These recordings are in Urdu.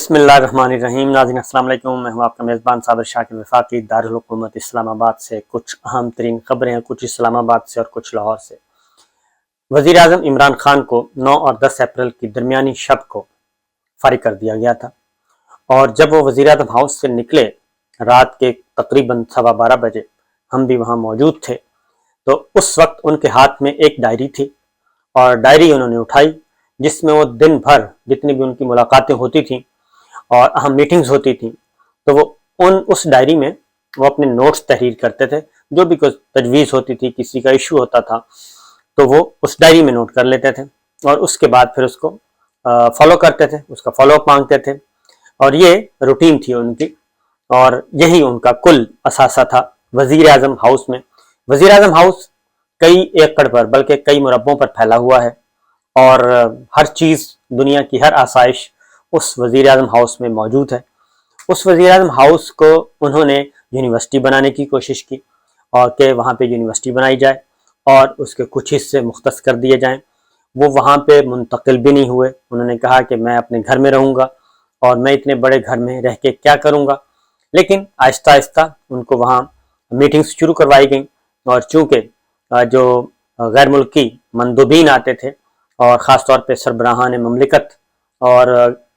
بسم اللہ الرحمن الرحیم۔ ناظرین السلام علیکم، میں ہوں آپ کا میزبان صابر شاکر وفاقی۔ دارالحکومت اسلام آباد سے کچھ اہم ترین خبریں ہیں، کچھ اسلام آباد سے اور کچھ لاہور سے۔ وزیر اعظم عمران خان کو 9 اور 10 اپریل کی درمیانی شب کو فارغ کر دیا گیا تھا، اور جب وہ وزیر اعظم ہاؤس سے نکلے رات کے تقریباً 12:15 بجے، ہم بھی وہاں موجود تھے، تو اس وقت ان کے ہاتھ میں ایک ڈائری تھی، اور ڈائری انہوں نے اٹھائی جس میں وہ دن بھر جتنی بھی ان کی ملاقاتیں ہوتی تھیں اور اہم میٹنگز ہوتی تھیں، تو وہ اس ڈائری میں وہ اپنے نوٹس تحریر کرتے تھے۔ جو بھی کوئی تجویز ہوتی تھی، کسی کا ایشو ہوتا تھا، تو وہ اس ڈائری میں نوٹ کر لیتے تھے، اور اس کے بعد پھر اس کو فالو کرتے تھے، اس کا فالو اپ مانگتے تھے، اور یہ روٹین تھی ان کی، اور یہی ان کا کل اثاثہ تھا وزیر اعظم ہاؤس میں۔ وزیر اعظم ہاؤس کئی ایکڑ پر بلکہ کئی مربعوں پر پھیلا ہوا ہے، اور ہر چیز، دنیا کی ہر آسائش اس وزیر اعظم ہاؤس میں موجود ہے۔ اس وزیر اعظم ہاؤس کو انہوں نے یونیورسٹی بنانے کی کوشش کی، اور کہ وہاں پہ یونیورسٹی بنائی جائے اور اس کے کچھ حصے مختص کر دیے جائیں۔ وہ وہاں پہ منتقل بھی نہیں ہوئے۔ انہوں نے کہا کہ میں اپنے گھر میں رہوں گا، اور میں اتنے بڑے گھر میں رہ کے کیا کروں گا۔ لیکن آہستہ آہستہ ان کو وہاں میٹنگز شروع کروائی گئیں، اور چونکہ جو غیر ملکی مندوبین آتے تھے، اور خاص طور پہ سربراہان مملکت اور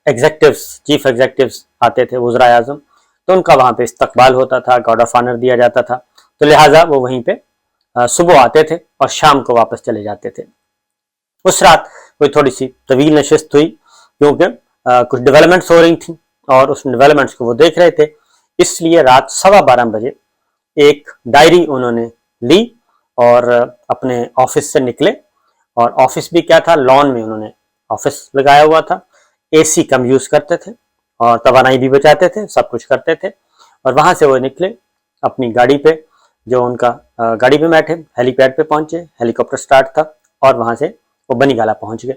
ایگزیکٹوز، چیف ایگزیکٹوز آتے تھے، وزراء اعظم، تو ان کا وہاں پہ استقبال ہوتا تھا، گارڈ آف آنر دیا جاتا تھا، تو لہٰذا وہ وہیں پہ صبح آتے تھے اور شام کو واپس چلے جاتے تھے۔ اس رات کوئی تھوڑی سی طویل نشست ہوئی، کیونکہ کچھ ڈیولپمنٹس ہو رہی تھیں، اور اس ڈیولپمنٹس کو وہ دیکھ رہے تھے، اس لیے رات 12:15 بجے ایک ڈائری انہوں نے لی اور اپنے آفس سے نکلے، اور آفس بھی کیا تھا، لان میں انہوں نے آفس لگایا ہوا تھا، اے سی کم یوز کرتے تھے اور توانائی بھی بچاتے تھے، سب کچھ کرتے تھے، اور وہاں سے وہ نکلے اپنی گاڑی پہ، جو ان کا گاڑی پہ بیٹھے، ہیلی پیڈ پہ پہنچے، ہیلی کاپٹر سٹارٹ تھا، اور وہاں سے وہ بنی گالہ پہنچ گئے،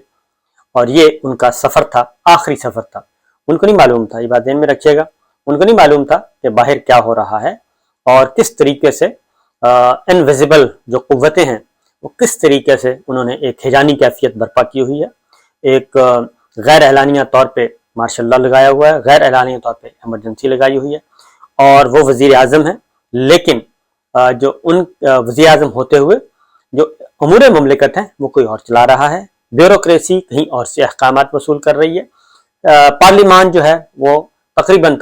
اور یہ ان کا سفر تھا، آخری سفر تھا۔ ان کو نہیں معلوم تھا، یہ بات ذہن میں رکھیے گا، ان کو نہیں معلوم تھا کہ باہر کیا ہو رہا ہے، اور کس طریقے سے انویزیبل جو قوتیں ہیں وہ کس طریقے سے انہوں نے ایک ہیجانی کیفیت برپا کی ہوئی ہے۔ ایک غیر اعلانیہ طور پہ مارشل لا لگایا ہوا ہے، غیر اعلانیہ طور پہ ایمرجنسی لگائی ہوئی ہے، اور وہ وزیر اعظم ہیں، لیکن جو ان وزیر اعظم ہوتے ہوئے جو امور مملکت ہیں وہ کوئی اور چلا رہا ہے، بیوروکریسی کہیں اور سے احکامات وصول کر رہی ہے، پارلیمان جو ہے وہ تقریباً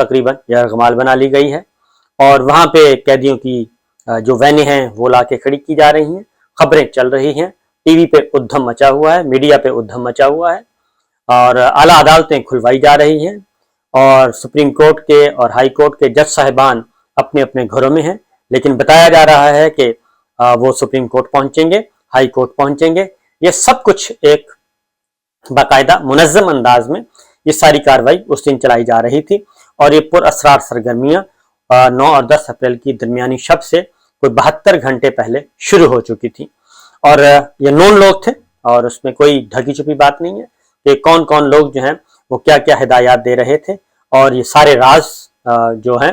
یرغمال بنا لی گئی ہے، اور وہاں پہ قیدیوں کی جو وینیں ہیں وہ لا کے کھڑی کی جا رہی ہیں، خبریں چل رہی ہیں، ٹی وی پہ ادھم مچا ہوا ہے، میڈیا پہ ادھم مچا ہوا ہے، اور اعلیٰ عدالتیں کھلوائی جا رہی ہیں، اور سپریم کورٹ کے اور ہائی کورٹ کے جج صاحبان اپنے اپنے گھروں میں ہیں، لیکن بتایا جا رہا ہے کہ وہ سپریم کورٹ پہنچیں گے، ہائی کورٹ پہنچیں گے۔ یہ سب کچھ ایک باقاعدہ منظم انداز میں یہ ساری کارروائی اس دن چلائی جا رہی تھی، اور یہ پر اسرار سرگرمیاں 9 اور 10 اپریل کی درمیانی شب سے کوئی 72 گھنٹے پہلے شروع ہو چکی تھی، اور یہ نون لوگ تھے، اور اس میں کوئی ڈھکی چھپی بات نہیں ہے کہ کون کون لوگ جو ہیں وہ کیا کیا ہدایات دے رہے تھے، اور یہ سارے راز جو ہیں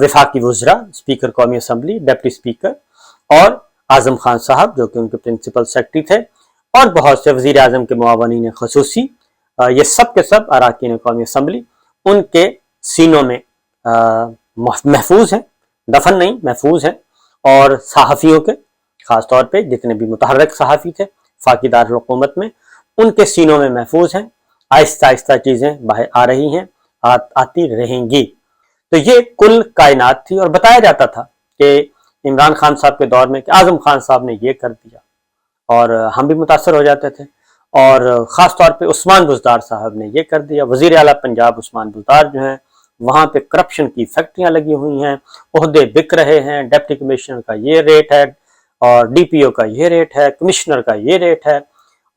وفاقی وزراء، اسپیکر قومی اسمبلی، ڈپٹی اسپیکر، اور اعظم خان صاحب جو کہ ان کے پرنسپل سیکرٹری تھے، اور بہت سے وزیر اعظم کے معاونین خصوصی، یہ سب کے سب اراکین قومی اسمبلی ان کے سینوں میں محفوظ ہیں، دفن نہیں، محفوظ ہیں، اور صحافیوں کے، خاص طور پہ جتنے بھی متحرک صحافی تھے وفاقی دارالحکومت میں، ان کے سینوں میں محفوظ ہیں۔ آہستہ آہستہ چیزیں باہر آ رہی ہیں، آتی رہیں گی۔ تو یہ کل کائنات تھی، اور بتایا جاتا تھا کہ عمران خان صاحب کے دور میں کہ اعظم خان صاحب نے یہ کر دیا، اور ہم بھی متاثر ہو جاتے تھے، اور خاص طور پہ عثمان بزدار صاحب نے یہ کر دیا۔ وزیر اعلیٰ پنجاب عثمان بزدار جو ہیں، وہاں پہ کرپشن کی فیکٹریاں لگی ہوئی ہیں، عہدے بک رہے ہیں، ڈپٹی کمشنر کا یہ ریٹ ہے، اور ڈی پی او کا یہ ریٹ ہے، کمشنر کا یہ ریٹ ہے،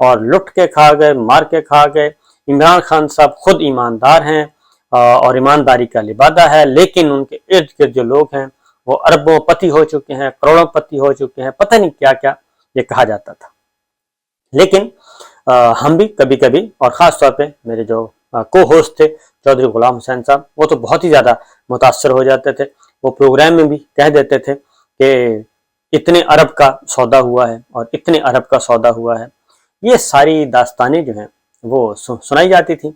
اور لٹ کے کھا گئے، مار کے کھا گئے۔ عمران خان صاحب خود ایماندار ہیں، اور ایمانداری کا لبادہ ہے، لیکن ان کے ارد گرد جو لوگ ہیں وہ اربوں پتی ہو چکے ہیں، کروڑوں پتی ہو چکے ہیں، پتہ نہیں کیا کیا یہ کہا جاتا تھا۔ لیکن ہم بھی کبھی کبھی، اور خاص طور پہ میرے جو کو ہوسٹ تھے چودھری غلام حسین صاحب، وہ تو بہت ہی زیادہ متاثر ہو جاتے تھے، وہ پروگرام میں بھی کہہ دیتے تھے کہ اتنے ارب کا سودا ہوا ہے، اور اتنے ارب کا سودا ہوا ہے۔ یہ ساری داستانیں جو ہیں وہ سنائی جاتی تھیں،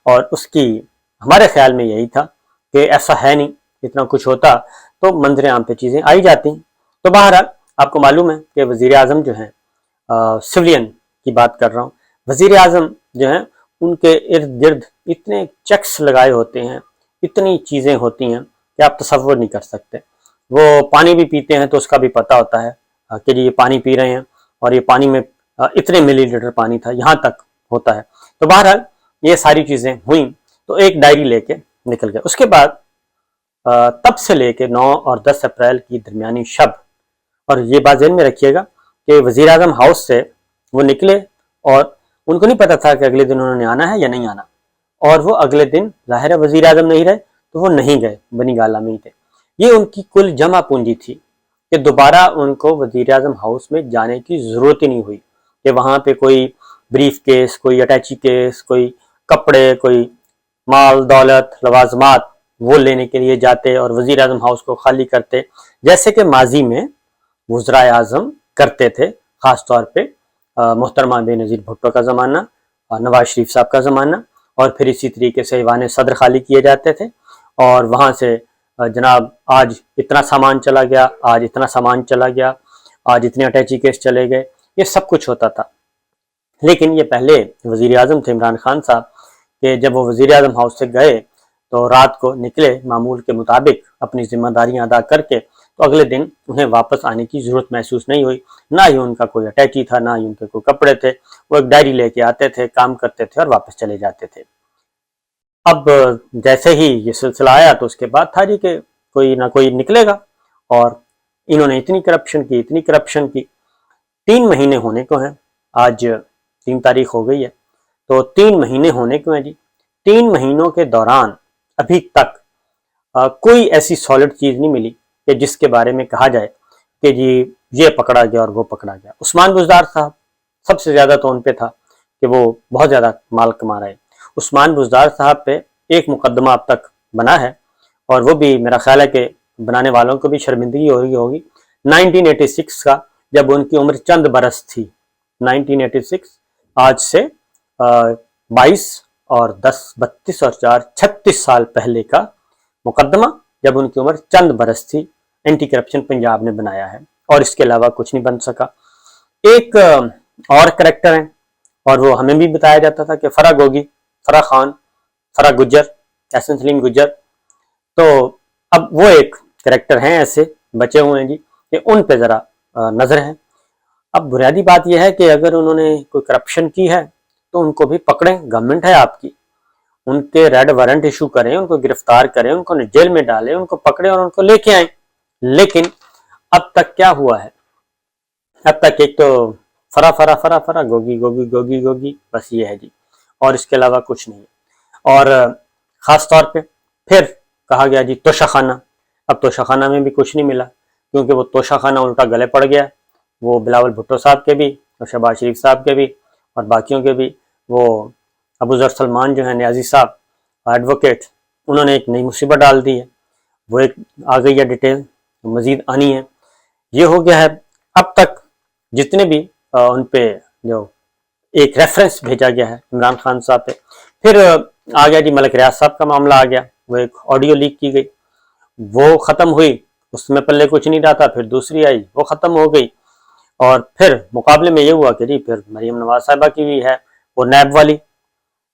اور اس کی ہمارے خیال میں یہی تھا کہ ایسا ہے نہیں، اتنا کچھ ہوتا تو منظر عام پہ چیزیں آئی جاتی ہیں۔ تو بہرحال آپ کو معلوم ہے کہ وزیر اعظم جو ہیں، سویلین کی بات کر رہا ہوں، وزیر اعظم جو ہیں ان کے ارد گرد اتنے چیکس لگائے ہوتے ہیں، اتنی چیزیں ہوتی ہیں کہ آپ تصور نہیں کر سکتے۔ وہ پانی بھی پیتے ہیں تو اس کا بھی پتہ ہوتا ہے کہ جی یہ پانی پی رہے ہیں اور یہ پانی میں اتنے ملی لیٹر پانی تھا، یہاں تک ہوتا ہے۔ تو بہرحال یہ ساری چیزیں ہوئیں تو ایک ڈائری لے کے نکل گئے۔ اس کے بعد تب سے لے کے 9 اور 10 اپریل کی درمیانی شب، اور یہ بات ذہن میں رکھیے گا کہ وزیر اعظم ہاؤس سے وہ نکلے اور ان کو نہیں پتا تھا کہ اگلے دن انہوں نے آنا ہے یا نہیں آنا، اور وہ اگلے دن ظاہر ہے وزیر اعظم نہیں رہے تو وہ نہیں گئے، بنی گالہ میں ہی تھے۔ یہ ان کی کل جمع پونجی تھی کہ دوبارہ ان کو وزیر اعظم ہاؤس میں جانے کی ضرورت ہی نہیں ہوئی کہ وہاں پہ کوئی بریف کیس، کوئی اٹیچی کیس، کوئی کپڑے، کوئی مال دولت لوازمات وہ لینے کے لیے جاتے اور وزیر اعظم ہاؤس کو خالی کرتے، جیسے کہ ماضی میں وزرائے اعظم کرتے تھے، خاص طور پہ محترمہ بے نظیر بھٹو کا زمانہ، نواز شریف صاحب کا زمانہ، اور پھر اسی طریقے سے ایوان صدر خالی کیے جاتے تھے، اور وہاں سے جناب آج اتنا سامان چلا گیا، آج اتنا سامان چلا گیا، آج اتنے اٹیچی کیس چلے گئے، یہ سب کچھ ہوتا تھا۔ لیکن یہ پہلے وزیر اعظم تھے عمران خان صاحب کہ جب وہ وزیر اعظم ہاؤس سے گئے تو رات کو نکلے معمول کے مطابق اپنی ذمہ داریاں ادا کر کے، تو اگلے دن انہیں واپس آنے کی ضرورت محسوس نہیں ہوئی، نہ ہی ان کا کوئی اٹیچی تھا، نہ ہی ان کے کوئی کپڑے تھے۔ وہ ایک ڈائری لے کے آتے تھے، کام کرتے تھے اور واپس چلے جاتے تھے۔ اب جیسے ہی یہ سلسلہ آیا تو اس کے بعد تھا جی کہ کوئی نہ کوئی نکلے گا، اور انہوں نے اتنی کرپشن کی 3 مہینے ہونے کو ہیں، آج 3 تاریخ ہو گئی ہے، تو 3 مہینے ہونے کو ہیں جی۔ 3 مہینوں کے دوران ابھی تک کوئی ایسی سالڈ چیز نہیں ملی کہ جس کے بارے میں کہا جائے کہ جی یہ پکڑا گیا اور وہ پکڑا گیا۔ عثمان بزدار صاحب سب سے زیادہ تو ان پہ تھا کہ وہ بہت زیادہ مال کما رہے۔ عثمان بزدار صاحب پہ ایک مقدمہ اب تک بنا ہے، اور وہ بھی میرا خیال ہے کہ بنانے والوں کو بھی شرمندگی ہو رہی ہوگی۔ 1986 کا، جب ان کی عمر چند برس تھی، 1986 آج سے 22 اور 10 32 اور 4 36 سال پہلے کا مقدمہ، جب ان کی عمر چند برس تھی، اینٹی کرپشن پنجاب نے بنایا ہے، اور اس کے علاوہ کچھ نہیں بن سکا۔ ایک اور کریکٹر ہیں، اور وہ ہمیں بھی بتایا جاتا تھا کہ فرا گوگی، فرا خان، فرا گجر، احسن سلیم گجر، تو اب وہ ایک کریکٹر ہیں ایسے بچے ہوئے ہیں جی کہ ان پہ ذرا نظر ہے۔ اب بنیادی بات یہ ہے کہ اگر انہوں نے کوئی کرپشن کی ہے تو ان کو بھی پکڑیں، گورنمنٹ ہے آپ کی، ان کے ریڈ وارنٹ ایشو کریں، ان کو گرفتار کریں، ان کو جیل میں ڈالیں، ان کو پکڑیں اور ان کو لے کے آئیں۔ لیکن اب تک کیا ہوا ہے؟ اب تک ایک تو فرا فرا فرا فرا گوگی گوگی گوگی گوگی، بس یہ ہے جی، اور اس کے علاوہ کچھ نہیں ہے۔ اور خاص طور پہ پھر کہا گیا جی توشہ خانہ، اب توشہ خانہ میں بھی کچھ نہیں ملا، کیونکہ وہ توشہ خانہ الٹا گلے پڑ گیا، وہ بلاول بھٹو صاحب کے بھی اور شہباز شریف صاحب کے بھی اور باقیوں کے بھی۔ وہ ابو ذر سلمان جو ہیں نیازی صاحب ایڈوکیٹ، انہوں نے ایک نئی مصیبت ڈال دی ہے، وہ ایک آ گئی ہے ڈیٹیل، مزید آنی ہے۔ یہ ہو گیا ہے اب تک جتنے بھی ان پہ جو ایک ریفرنس بھیجا گیا ہے عمران خان صاحب پہ۔ پھر آ گیا جی ملک ریاض صاحب کا معاملہ آ گیا، وہ ایک آڈیو لیک کی گئی، وہ ختم ہوئی، اس میں پلے کچھ نہیں رہا تھا، پھر دوسری آئی، وہ ختم ہو گئی، اور پھر مقابلے میں یہ ہوا کہ جی پھر مریم نواز صاحبہ کی بھی ہے وہ نیب والی،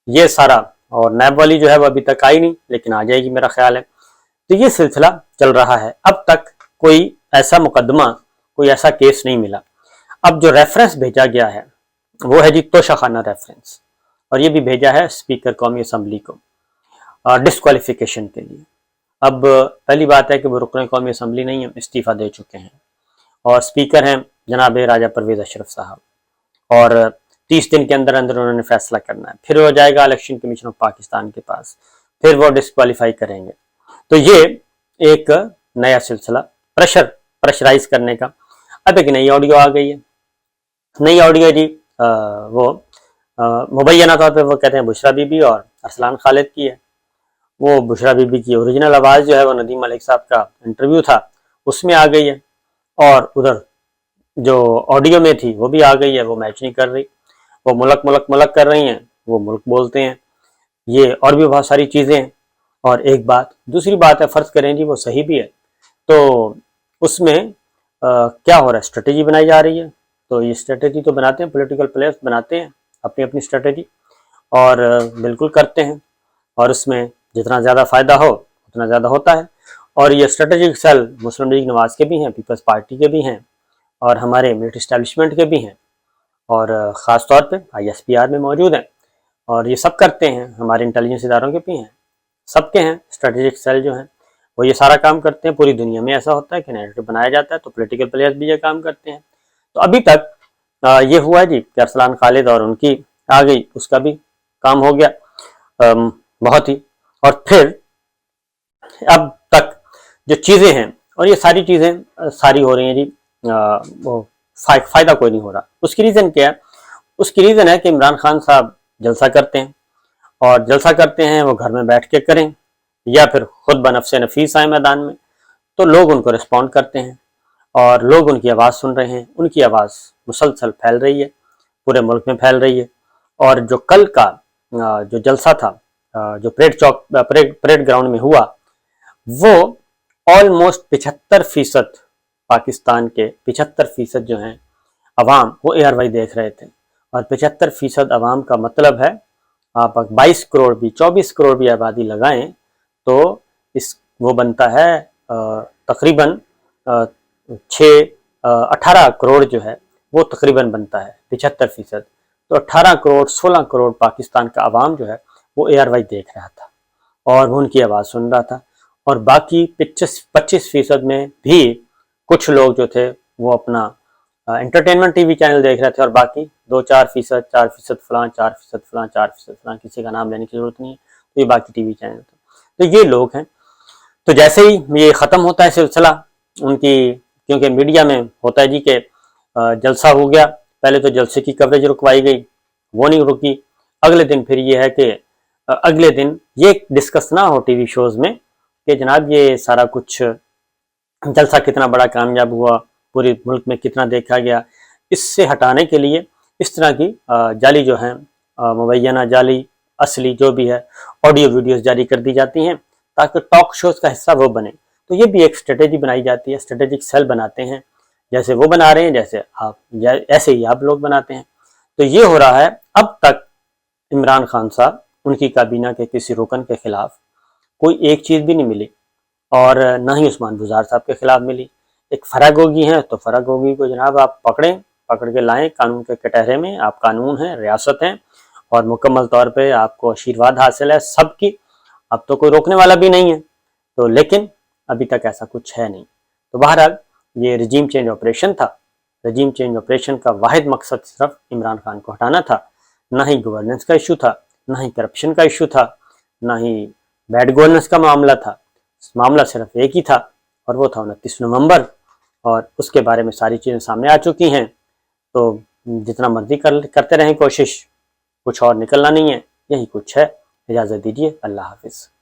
یہ سارا، اور نیب والی جو ہے وہ ابھی تک آئی نہیں، لیکن آ جائے گی میرا خیال ہے۔ تو یہ سلسلہ چل رہا ہے، اب تک کوئی ایسا مقدمہ، کوئی ایسا کیس نہیں ملا۔ اب جو ریفرنس بھیجا گیا ہے وہ ہے جی توشہ خانہ ریفرنس، اور یہ بھی بھیجا ہے اسپیکر قومی اسمبلی کو ڈسکوالیفیکیشن کے لیے۔ اب پہلی بات ہے کہ وہ رکن قومی اسمبلی نہیں ہیں، استعفیٰ دے چکے ہیں، اور اسپیکر ہیں جناب راجہ پرویز اشرف صاحب، اور 30 دن کے اندر اندر انہوں نے فیصلہ کرنا ہے، پھر وہ جائے گا الیکشن کمیشن آف پاکستان کے پاس، پھر وہ ڈسکوالیفائی کریں گے۔ تو یہ ایک نیا سلسلہ پریشرائز کرنے کا۔ اب ایک نئی آڈیو آ گئی ہے، نئی آڈیو جی وہ مبینہ طور پہ وہ کہتے ہیں بشرا بی بی اور ارسلان خالد کی ہے۔ وہ بشرا بی بی کی اوریجنل آواز جو ہے وہ ندیم ملک صاحب کا انٹرویو تھا اس میں آ گئی ہے، اور ادھر جو آڈیو میں تھی وہ بھی آ گئی ہے، وہ میچ نہیں کر رہی، وہ ملک ملک ملک کر رہی ہیں، وہ ملک بولتے ہیں، یہ اور بھی بہت ساری چیزیں ہیں۔ اور ایک بات دوسری بات ہے، فرض کریں جی وہ صحیح بھی ہے، تو اس میں کیا ہو رہا ہے، اسٹریٹجی بنائی جا رہی ہے. تو یہ اسٹریٹجی تو بناتے ہیں پولیٹیکل پلیئرس، بناتے ہیں اپنی اپنی اسٹریٹجی اور بالکل کرتے ہیں، اور اس میں جتنا زیادہ فائدہ ہو اتنا زیادہ ہوتا ہے. اور یہ اسٹریٹجک سیل مسلم لیگ نواز کے بھی ہیں، پیپلز پارٹی کے بھی ہیں، اور ہمارے ملٹری اسٹیبلشمنٹ کے بھی ہیں، اور خاص طور پہ ISPR میں موجود ہیں، اور یہ سب کرتے ہیں. ہمارے انٹیلیجنس اداروں کے بھی ہیں، سب کے ہیں. اسٹریٹجک سیل جو ہیں وہ یہ سارا کام کرتے ہیں. پوری دنیا میں ایسا ہوتا ہے کہ نیریٹو بنایا جاتا ہے تو پولیٹیکل پلیئرز بھی یہ کام کرتے ہیں. تو ابھی تک یہ ہوا جی کہ ارسلان خالد اور ان کی آ گئی، اس کا بھی کام ہو گیا بہت ہی. اور پھر اب تک جو چیزیں ہیں، اور یہ ساری چیزیں ساری ہو رہی ہیں جی، وہ فائدہ کوئی نہیں ہو رہا. اس کی ریزن کیا ہے؟ اس کی ریزن ہے کہ عمران خان صاحب جلسہ کرتے ہیں، اور جلسہ کرتے ہیں وہ گھر میں بیٹھ کے کریں یا پھر خود بنفس نفیس آئیں میدان میں، تو لوگ ان کو رسپونڈ کرتے ہیں اور لوگ ان کی آواز سن رہے ہیں. ان کی آواز مسلسل پھیل رہی ہے، پورے ملک میں پھیل رہی ہے. اور جو کل کا جو جلسہ تھا جو پریڈ گراؤنڈ میں ہوا، وہ آلموسٹ 75% پاکستان کے 75% جو ہیں عوام وہ ARY دیکھ رہے تھے. اور 75% عوام کا مطلب ہے آپ 22 کروڑ بھی 24 کروڑ بھی آبادی لگائیں تو وہ بنتا ہے تقریباً 18 کروڑ جو ہے وہ تقریباً بنتا ہے 75%. تو 18 کروڑ 16 کروڑ پاکستان کا عوام جو ہے وہ ARY دیکھ رہا تھا اور وہ ان کی آواز سن رہا تھا. اور باقی 25% میں بھی کچھ لوگ جو تھے وہ اپنا انٹرٹینمنٹ TV چینل دیکھ رہے تھے، اور باقی 4% فلاں 4% فلاں 4% فلاں، کسی کا نام لینے کی ضرورت نہیں ہے، تو یہ باقی TV چینل تھے. تو یہ لوگ ہیں. تو جیسے ہی یہ ختم ہوتا ہے سلسلہ ان کی، کیونکہ میڈیا میں ہوتا ہے جی کہ جلسہ ہو گیا، پہلے تو جلسے کی کوریج رکوائی گئی، وہ نہیں رکی. اگلے دن پھر یہ ہے کہ اگلے دن یہ ڈسکس نہ ہو TV شوز میں کہ جناب یہ سارا کچھ جلسہ کتنا بڑا کامیاب ہوا، پورے ملک میں کتنا دیکھا گیا. اس سے ہٹانے کے لیے اس طرح کی جعلی جو ہیں مبینہ جعلی اصلی جو بھی ہے آڈیو ویڈیوز جاری کر دی جاتی ہیں تاکہ ٹاک شوز کا حصہ وہ بنے. تو یہ بھی ایک اسٹریٹجی بنائی جاتی ہے، اسٹریٹجک سیل بناتے ہیں، جیسے وہ بنا رہے ہیں جیسے آپ ایسے ہی آپ لوگ بناتے ہیں. تو یہ ہو رہا ہے. اب تک عمران خان صاحب ان کی کابینہ کے کسی رکن کے خلاف کوئی ایک چیز بھی نہیں ملی، اور نہ ہی عثمان بزار صاحب کے خلاف ملی. ایک فرا گوگی ہیں تو فرا گوگی کو جناب آپ پکڑ کے لائیں قانون کے کٹہرے میں. آپ قانون ہیں، ریاست ہیں، اور مکمل طور پہ آپ کو آشیرواد حاصل ہے سب کی، اب تو کوئی روکنے والا بھی نہیں ہے. تو لیکن ابھی تک ایسا کچھ ہے نہیں. تو بہرحال یہ رجیم چینج آپریشن تھا. رجیم چینج آپریشن کا واحد مقصد صرف عمران خان کو ہٹانا تھا. نہ ہی گورننس کا ایشو تھا، نہ ہی کرپشن کا ایشو تھا، نہ ہی بیڈ گورننس کا معاملہ تھا. معاملہ صرف ایک ہی تھا، اور وہ تھا 29 نومبر. اور اس کے بارے میں ساری چیزیں سامنے آ چکی ہیں. تو جتنا مرضی کرتے رہیں کوشش، کچھ اور نکلنا نہیں ہے. یہی کچھ ہے. اجازت دیجیے. اللہ حافظ.